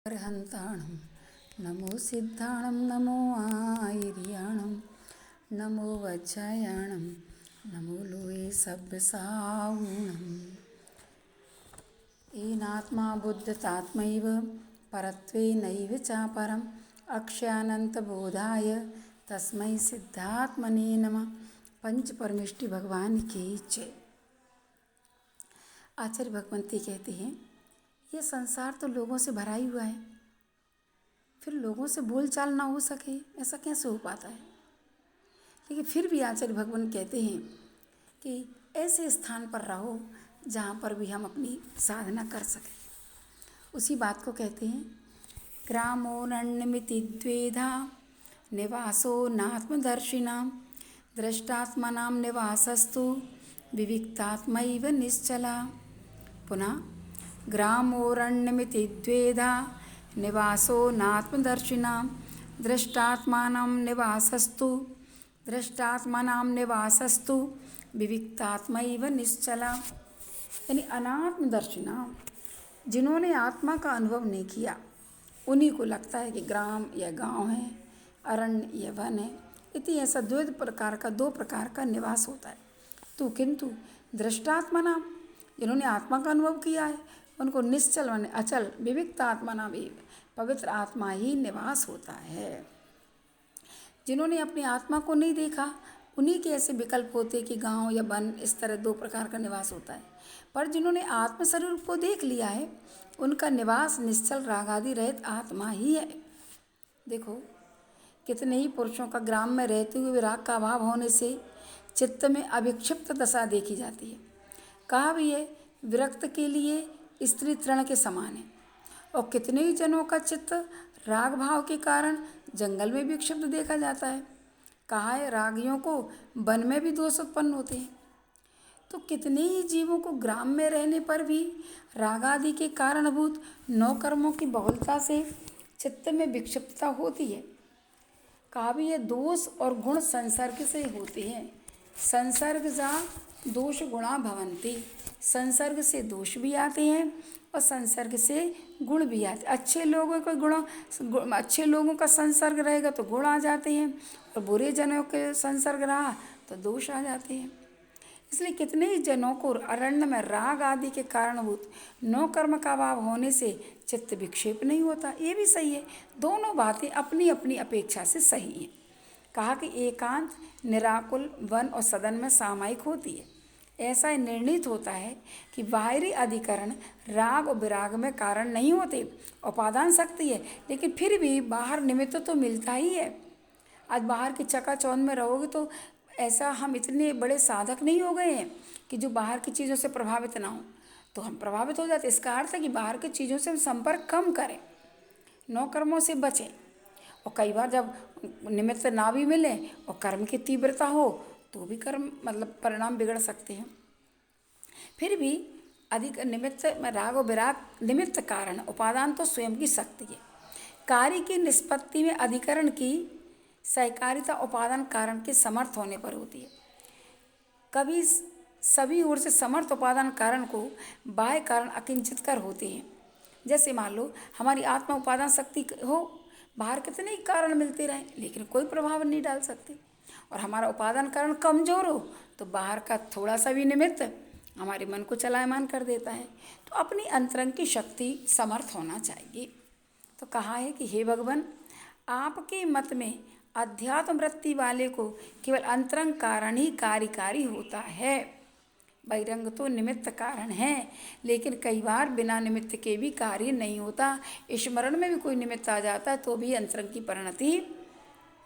अर्हन्ताणं नमो सिद्धाणं नमो आयर्याणं नमो वज्रायाणं नमो लोये सब्बसावूणम् येनात्मा बुद्धतात्मैव परत्वेनैव चापरम् अक्षयानंतबोधाय तस्मै सिद्धात्मने नमः। पंच परमेष्टि भगवान की जय। आचार्य भगवंती कहते हैं, ये संसार तो लोगों से भरा ही हुआ है, फिर लोगों से बोलचाल ना हो सके, ऐसा कैसे हो पाता है। लेकिन फिर भी आचार्य भगवान कहते हैं कि ऐसे स्थान पर रहो जहाँ पर भी हम अपनी साधना कर सकें। उसी बात को कहते हैं, ग्रामोरण्यमिति द्वेधा निवासो नात्मदर्शिनां दृष्टात्मनां निवासस्तु विविक्तात्मैव निश्चला। पुनः, ग्रामोरण्यमिति द्वेधा निवासो नात्मदर्शिनां दृष्टात्मानां निवासस्तु विविक्तात्मैव निश्चला। यानी अनात्मदर्शिनां, जिन्होंने आत्मा का अनुभव नहीं किया, उन्हीं को लगता है कि ग्राम या गांव है, अरण्य या वन है। इति ऐसा दो प्रकार का निवास होता है। तो किंतु दृष्टात्मनां, जिन्होंने आत्मा का अनुभव किया है, उनको निश्चल माने अचल, विविक्त आत्मा भी पवित्र आत्मा ही निवास होता है। जिन्होंने अपनी आत्मा को नहीं देखा, उन्हीं के ऐसे विकल्प होते कि गांव या वन, इस तरह दो प्रकार का निवास होता है। पर जिन्होंने आत्म स्वरूप को देख लिया है, उनका निवास निश्चल रागादि रहित आत्मा ही है। देखो, कितने ही पुरुषों का ग्राम में रहते हुए विराग का अभाव होने से चित्त में अविक्षिप्त दशा देखी जाती है। कहा भी है, विरक्त के लिए स्त्री तृण के समान है। और कितने ही जनों का चित्त राग भाव के कारण जंगल में भी विक्षिप्त देखा जाता है। कहा है, रागियों को वन में भी दोष उत्पन्न होते हैं। तो कितने ही जीवों को ग्राम में रहने पर भी रागादि के कारणभूत नौ कर्मों की बहुलता से चित्त में विक्षिप्तता होती है। कहा भी है, दोष और गुण संसर्ग से होते हैं। संसर्ग जा दोष गुणा भवन्ति। संसर्ग से दोष भी आते हैं और संसर्ग से गुण भी आते हैं। अच्छे लोगों का संसर्ग रहेगा तो गुण आ जाते हैं, और बुरे जनों के संसर्ग रहा तो दोष आ जाते हैं। इसलिए कितने ही जनों को अरण्य में राग आदि के कारणभूत नौ कर्म का अभाव होने से चित्त विक्षेप नहीं होता। ये भी सही है। दोनों बातें अपनी अपनी अपेक्षा से सही हैं। कहा कि एकांत, निराकुल, वन और सदन में सामायिक होती है। ऐसा निर्णित होता है कि बाहरी अधिकरण राग और विराग में कारण नहीं होते, उपादान शक्ति है, लेकिन फिर भी बाहर निमित्त तो मिलता ही है। आज बाहर की चकाचौंध में रहोगे तो ऐसा हम इतने बड़े साधक नहीं हो गए हैं कि जो बाहर की चीज़ों से प्रभावित ना हो, तो हम प्रभावित हो जाते। इसका अर्थ है कि बाहर की चीज़ों से हम संपर्क कम करें, नौ कर्मों से बचें। और कई बार जब निमित्त ना भी मिले और कर्म की तीव्रता हो तो भी कर्म परिणाम बिगड़ सकते हैं। फिर भी अधिक निमित्त में राग और विराग निमित्त कारण, उपादान तो स्वयं की शक्ति है। कार्य की निष्पत्ति में अधिकरण की सहकारिता उपादान कारण के समर्थ होने पर होती है। कभी सभी ओर से समर्थ उपादान कारण को बाह्य कारण अकिंचित कर होते हैं। जैसे मान लो हमारी आत्मा उपादान शक्ति हो, बाहर कितने ही कारण मिलते रहें लेकिन कोई प्रभाव नहीं डाल सकते, और हमारा उपादान कारण कमजोर हो तो बाहर का थोड़ा सा भी निमित्त हमारे मन को चलायमान कर देता है। तो अपनी अंतरंग की शक्ति समर्थ होना चाहिए। तो कहा है कि हे भगवान, आपके मत में अध्यात्म वृत्ति वाले को केवल अंतरंग कारण ही कार्यकारी होता है। बहिरंग तो निमित्त कारण है, लेकिन कई बार बिना निमित्त के भी कार्य नहीं होता। स्मरण में भी कोई निमित्त आ जाता है तो भी अंतरंग की परिणति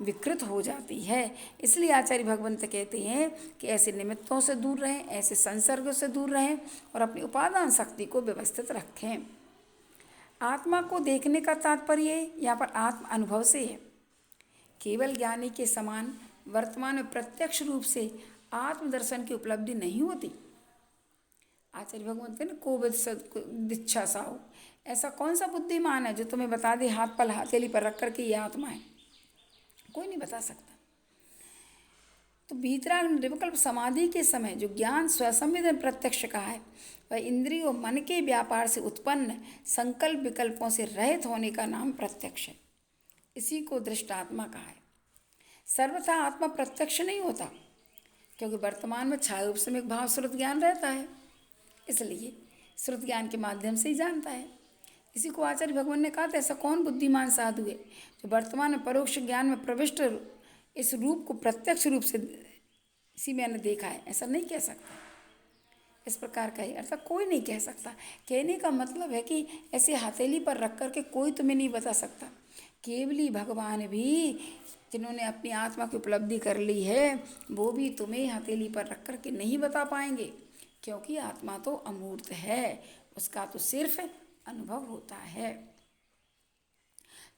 विकृत हो जाती है। इसलिए आचार्य भगवंत कहते हैं कि ऐसे निमित्तों से दूर रहें, ऐसे संसर्गों से दूर रहें और अपनी उपादान शक्ति को व्यवस्थित रखें। आत्मा को देखने का तात्पर्य यहाँ पर आत्म अनुभव से है। केवल ज्ञानी के समान वर्तमान में प्रत्यक्ष रूप से आत्मदर्शन की उपलब्धि नहीं होती। आचार्य भगवंत ने कोविद दीक्षा साहु, ऐसा कौन सा बुद्धिमान है जो तुम्हें बता दे हाथ पर हथेली पर रख कर के ये आत्मा है? कोई नहीं बता सकता। तो बीतराग निर्विकल्प समाधि के समय जो ज्ञान स्वसंवेदन प्रत्यक्ष का है, वह इंद्रियों मन के व्यापार से उत्पन्न संकल्प विकल्पों से रहित होने का नाम प्रत्यक्ष है। इसी को दृष्टात्मा कहा है। सर्वथा आत्मा प्रत्यक्ष नहीं होता, क्योंकि वर्तमान में छाया उपसमिक भाव श्रुत ज्ञान रहता है, इसलिए श्रुत ज्ञान के माध्यम से ही जानता है। इसी को आचार्य भगवान ने कहा था, ऐसा कौन बुद्धिमान साधु है जो वर्तमान में परोक्ष ज्ञान में प्रविष्ट इस रूप को प्रत्यक्ष रूप से इसी मैंने देखा है, ऐसा नहीं कह सकता। इस प्रकार का ही अर्थात कोई नहीं कह सकता। कहने का मतलब है कि ऐसे हथेली पर रख कर के कोई तुम्हें नहीं बता सकता। केवली भगवान भी, जिन्होंने अपनी आत्मा की उपलब्धि कर ली है, वो भी तुम्हें हथेली पर रख कर के नहीं बता पाएंगे, क्योंकि आत्मा तो अमूर्त है, उसका तो सिर्फ अनुभव होता है।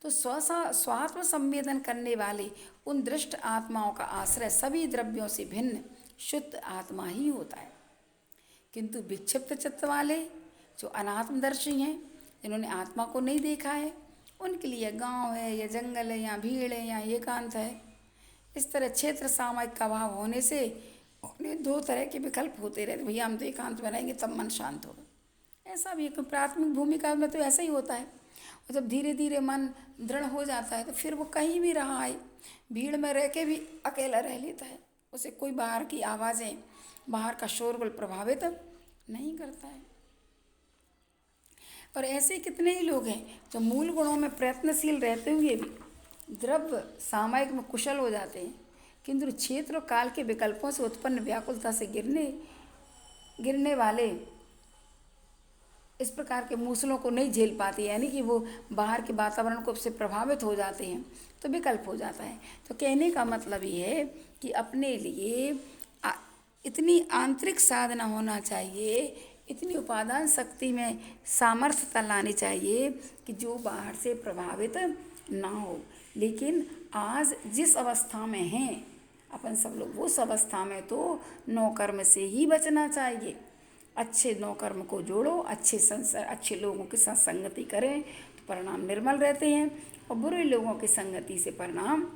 तो स्वात्म संवेदन करने वाले उन दृष्ट आत्माओं का आश्रय सभी द्रव्यों से भिन्न शुद्ध आत्मा ही होता है। किंतु विक्षिप्त चित्त वाले जो अनात्मदर्शी हैं, जिन्होंने आत्मा को नहीं देखा है, उनके लिए गांव है या जंगल है या भीड़ है या एकांत है, इस तरह क्षेत्र सामयिक का अभाव होने से उन्हें दो तरह के विकल्प होते रहते। भैया हम तो एकांत में रहेंगे तब मन शांत होगा, ऐसा भी एक प्राथमिक भूमिका में तो ऐसा ही होता है। और जब धीरे धीरे मन दृढ़ हो जाता है तो फिर वो कहीं भी रहा है, भीड़ में रह के भी अकेला रह लेता है, उसे कोई बाहर की आवाज़ें, बाहर का शोरगुल प्रभावित नहीं करता है। और ऐसे कितने ही लोग हैं जो मूल गुणों में प्रयत्नशील रहते हुए भी द्रव्य सामयिक में कुशल हो जाते हैं, किंतु क्षेत्र और काल के विकल्पों से उत्पन्न व्याकुलता से गिरने वाले इस प्रकार के मूसलों को नहीं झेल पाते, यानी कि वो बाहर के वातावरण को से प्रभावित हो जाते हैं तो विकल्प हो जाता है। तो कहने का मतलब ये है कि अपने लिए इतनी आंतरिक साधना होना चाहिए, इतनी उपादान शक्ति में सामर्थ्यता लानी चाहिए कि जो बाहर से प्रभावित ना हो। लेकिन आज जिस अवस्था में हैं अपन सब लोग, उस अवस्था में तो नौकर्म से ही बचना चाहिए। अच्छे नौकर्म को जोड़ो, अच्छे लोगों के साथ संगति करें तो परिणाम निर्मल रहते हैं, और बुरे लोगों की संगति से परिणाम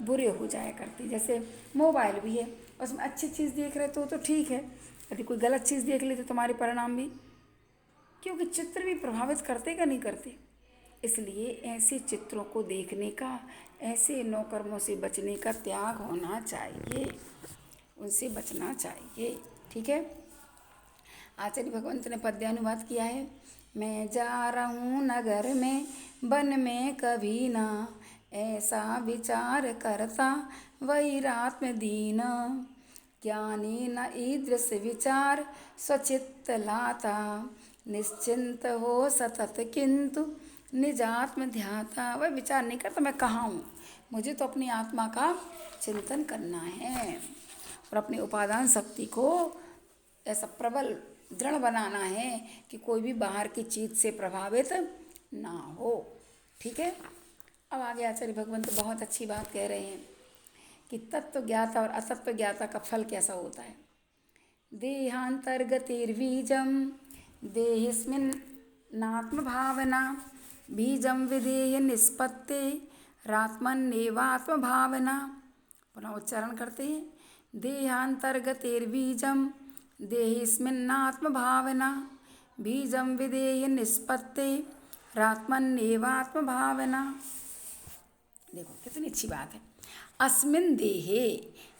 बुरे हो जाया करते। जैसे मोबाइल भी है, उसमें अच्छी चीज़ देख रहे तो ठीक है, यदि कोई गलत चीज़ देख ले तो तुम्हारे परिणाम भी, क्योंकि चित्र भी प्रभावित करते का नहीं करते। इसलिए ऐसे चित्रों को देखने का, ऐसे नौकर्मों से बचने का त्याग होना चाहिए, उनसे बचना चाहिए। ठीक है। आचार्य भगवंत ने पद्यानुवाद किया है। मैं जा रहूं नगर में वन में कभी ना, ऐसा विचार करता वैरात्म दीन, ज्ञानी न ईदृश विचार स्वचित्त लाता, निश्चिंत हो सतत किंतु निजात्म ध्याता। वह विचार नहीं करता मैं कहाँ हूँ, मुझे तो अपनी आत्मा का चिंतन करना है और अपनी उपादान शक्ति को ऐसा प्रबल दृढ़ बनाना है कि कोई भी बाहर की चीज़ से प्रभावित ना हो। ठीक है। अब आगे आचार्य भगवंत तो बहुत अच्छी बात कह रहे हैं कि तत्व ज्ञाता और असत्व ज्ञाता का फल कैसा होता है। देहांतर्गतिर्बीजम देहिस्मिन् नात्म भावना, बीजम विधेय निष्पत्ते रात्मन्नेवात्म भावना। पुनः उच्चारण करते हैं। देहांतर्गतिर्बीजम देहिस्मिन्नात्म भावना, बीजम विधेय निष्पत्ते रात्मन्नेवात्म भावना। देखो कितनी अच्छी बात है। अस्मिन देहे,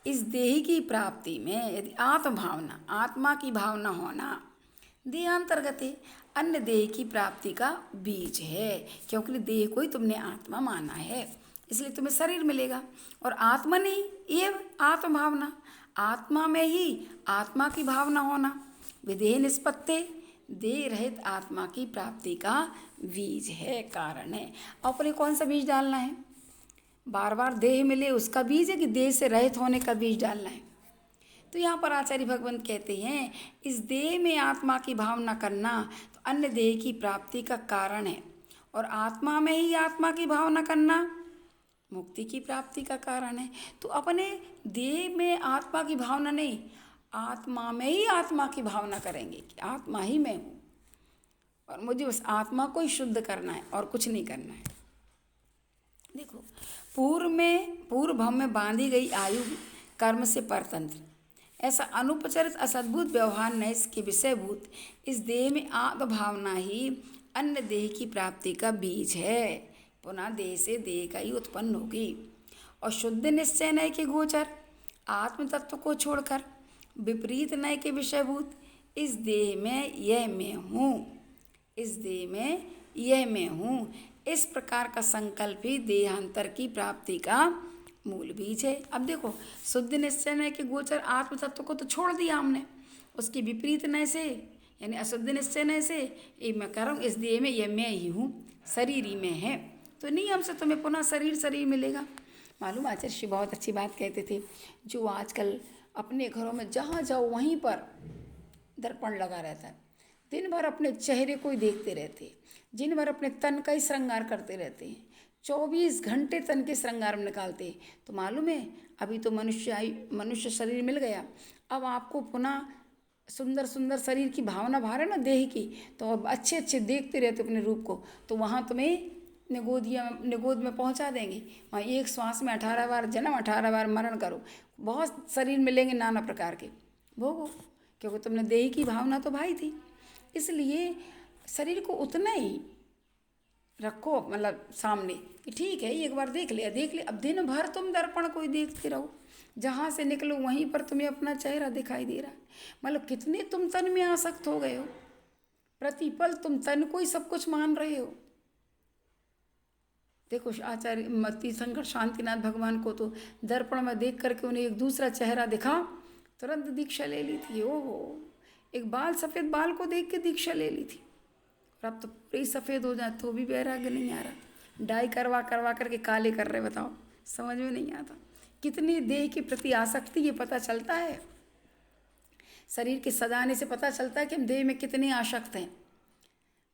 इस देह की प्राप्ति में यदि आत्मभावना, आत्मा की भावना होना, देहांतर्गत अन्य देह की प्राप्ति का बीज है, क्योंकि देह को ही तुमने आत्मा माना है, इसलिए तुम्हें शरीर मिलेगा। और आत्मा नहीं, ये आत्मभावना, आत्मा में ही आत्मा की भावना होना, विदेह निष्पत्ति, देह रहित आत्मा की प्राप्ति का बीज है, कारण है। अपने कौन सा बीज डालना है? बार बार देह मिले उसका बीज है कि देह से रहित होने का बीज डालना है? तो यहाँ पर आचार्य भगवंत कहते हैं इस देह में आत्मा की भावना करना तो अन्य देह की प्राप्ति का कारण है, और आत्मा में ही आत्मा की भावना करना मुक्ति की प्राप्ति का कारण है। तो अपने देह में आत्मा की भावना नहीं, आत्मा में ही आत्मा की भावना करेंगे कि आत्मा ही मैं हूँ और मुझे उस आत्मा को ही शुद्ध करना है और कुछ नहीं करना है। देखो, पूर्व भव में बांधी गई आयु कर्म से परतंत्र, ऐसा अनुपचरित असद्भुत व्यवहार न इसके विषयभूत इस देह में आत्मभावना ही अन्य देह की प्राप्ति का बीज है। पुनः देह से देह का ही उत्पन्न होगी। और शुद्ध निश्चय नय के गोचर आत्म तत्व को छोड़कर विपरीत नय के विषयभूत इस देह में यह मैं हूँ, इस देह में यह मैं हूँ, इस प्रकार का संकल्प ही देहांतर की प्राप्ति का मूल बीज है। अब देखो, शुद्ध निश्चय नय के गोचर आत्म तत्व को तो छोड़ दिया हमने, उसके विपरीत नय से यानी अशुद्ध निश्चय नय से ये मैं कह रहा हूँ इस देह में यह मैं ही हूँ, शरीर ही में है। तो नियम से तुम्हें पुनः शरीर मिलेगा। मालूम आचार्य श्री बहुत अच्छी बात कहते थे, जो आजकल अपने घरों में जहाँ जाओ वहीं पर दर्पण लगा रहता है, दिन भर अपने चेहरे को ही देखते रहते हैं, दिन भर अपने तन का ही श्रृंगार करते रहते हैं, 24 घंटे तन के श्रृंगार में निकालते हैं। तो मालूम है अभी तो मनुष्य शरीर मिल गया, अब आपको पुनः सुंदर सुंदर शरीर की भावना भार है ना देह की, तो अब अच्छे अच्छे देखते रहते अपने रूप को, तो वहाँ तुम्हें निगोद में पहुँचा देंगे। वहाँ एक श्वास में 18 बार जन्म 18 बार मरण करो, बहुत शरीर मिलेंगे नाना प्रकार के, भोगो, क्योंकि तुमने देह की भावना तो भाई थी। इसलिए शरीर को उतना ही रखो मतलब सामने कि ठीक है एक बार देख लिया। अब दिन भर तुम दर्पण को ही देखते रहो, जहाँ से निकलो वहीं पर तुम्हें अपना चेहरा दिखाई दे रहा है। मतलब कितने तुम तन में आसक्त हो गए हो, प्रतिपल तुम तन को ही सब कुछ मान रहे हो। देखो आचार्य तीर्थंकर शांतिनाथ भगवान को तो दर्पण में देख करके उन्हें एक दूसरा चेहरा दिखा, तुरंत दीक्षा ले ली थी। ओहो, एक सफ़ेद बाल को देख के दीक्षा ले ली थी। और अब तो पूरे सफ़ेद हो जाए तो भी वैराग्य नहीं आ रहा, डाई करवा करके काले कर रहे। बताओ, समझ में नहीं आता कितनी देह के प्रति आसक्ति, ये पता चलता है शरीर के सजाने से पता चलता है कि हम देह में कितने आसक्त हैं।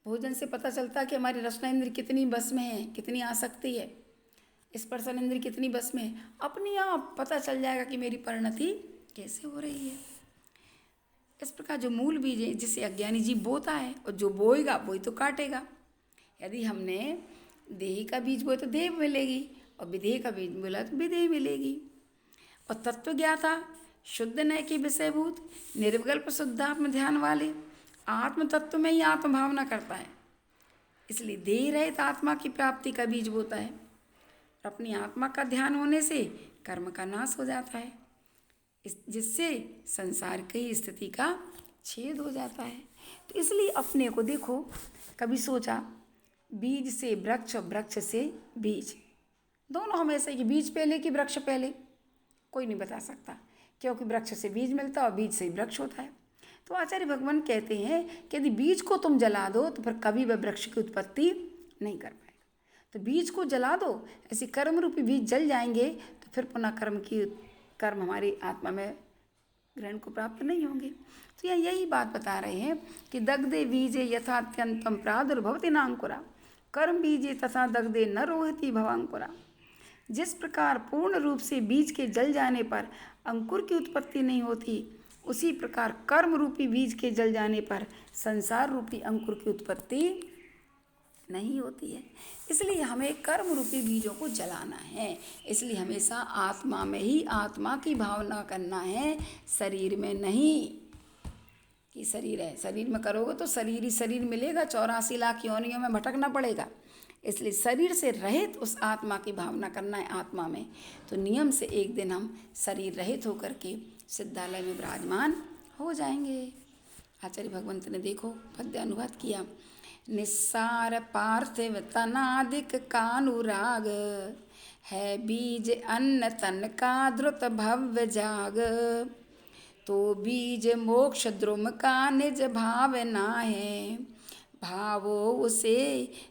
भोजन से पता चलता है कि हमारी रसना इंद्र कितनी बस में है, कितनी आसक्ति है, स्पर्शन इंद्र कितनी बस में है। अपने आप पता चल जाएगा कि मेरी परिणति कैसे हो रही है। इस प्रकार जो मूल बीज है जिसे अज्ञानी जीव बोता है, और जो बोएगा वही तो काटेगा। यदि हमने देह का बीज बोए तो देह मिलेगी, और विदेह का बीज बोला तो विदेह मिलेगी। और तत्व ज्ञाता शुद्ध नय के विषयभूत निर्विकल्प शुद्धात्म ध्यान वाले आत्म तत्व में ही आत्म भावना करता है, इसलिए देह रहित आत्मा की प्राप्ति का बीज बोता है। और अपनी आत्मा का ध्यान होने से कर्म का नाश हो जाता है, जिससे संसार की स्थिति का छेद हो जाता है। तो इसलिए अपने को देखो, कभी सोचा बीज से वृक्ष और वृक्ष से बीज, दोनों हमेशा कि बीज पहले कि वृक्ष पहले, कोई नहीं बता सकता, क्योंकि वृक्ष से बीज मिलता है और बीज से ही वृक्ष होता है। तो आचार्य भगवान कहते हैं कि यदि बीज को तुम जला दो तो फिर कभी वह वृक्ष की उत्पत्ति नहीं कर पाएगा। तो बीज को जला दो, ऐसे कर्म रूपी बीज जल जाएंगे तो फिर पुनः कर्म हमारी आत्मा में ग्रहण को प्राप्त नहीं होंगे। तो यही बात बता रहे हैं कि दग्धे बीजे यथात्यंतम प्रादुर्भवति नांकुरा कर्म बीजे तथा दग्धे न रोहति भवांकुरा। जिस प्रकार पूर्ण रूप से बीज के जल जाने पर अंकुर की उत्पत्ति नहीं होती, उसी प्रकार कर्म रूपी बीज के जल जाने पर संसार रूपी अंकुर की उत्पत्ति नहीं होती है। इसलिए हमें कर्म रूपी बीजों को जलाना है। इसलिए हमेशा आत्मा में ही आत्मा की भावना करना है, शरीर में नहीं कि शरीर है। शरीर में करोगे तो शरीर ही शरीर मिलेगा, 84 लाख योनियों में भटकना पड़ेगा। इसलिए शरीर से रहित उस आत्मा की भावना करना है आत्मा में। तो नियम से एक दिन हम शरीर रहित होकर के सिद्धालय में विराजमान हो जाएंगे। आचार्य भगवंत ने देखो पद्य अनुवाद किया, निस्सार पार्थिव तनादिक कानुराग है बीज अन्न तन का द्रुत भव्य जाग। तो बीज मोक्ष द्रुम का निज भावना है, भावो उसे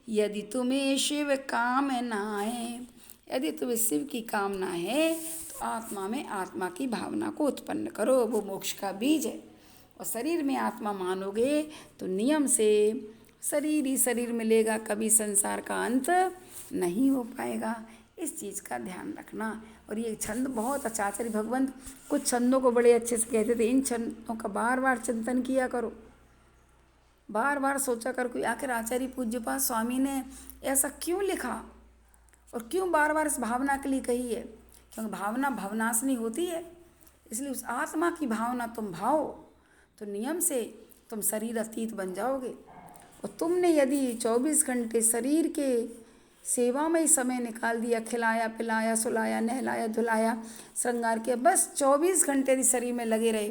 यदि तुम्हें शिव कामना है। यदि तुम्हें शिव की कामना है तो आत्मा में आत्मा की भावना को उत्पन्न करो, वो मोक्ष का बीज है। और शरीर में आत्मा मानोगे तो नियम से शरीर ही शरीर मिलेगा, कभी संसार का अंत नहीं हो पाएगा। इस चीज़ का ध्यान रखना। और ये छंद बहुत अच्छा, आचार्य भगवंत कुछ छंदों को बड़े अच्छे से कहते थे, इन छंदों का बार बार चिंतन किया करो, बार बार सोचा करो कि आखिर आचार्य पूज्यपाद स्वामी ने ऐसा क्यों लिखा और क्यों बार बार इस भावना के लिए कही है। क्योंकि भावना भवनाशनी होती है, इसलिए उस आत्मा की भावना तुम भाओ तो नियम से तुम शरीर अतीत बन जाओगे। और तुमने यदि 24 घंटे शरीर के सेवा में ही समय निकाल दिया, खिलाया पिलाया सुलाया नहलाया धुलाया श्रृंगार किया, बस 24 घंटे यदि शरीर में लगे रहे,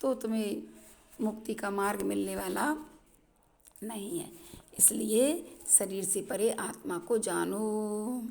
तो तुम्हें मुक्ति का मार्ग मिलने वाला नहीं है। इसलिए शरीर से परे आत्मा को जानो।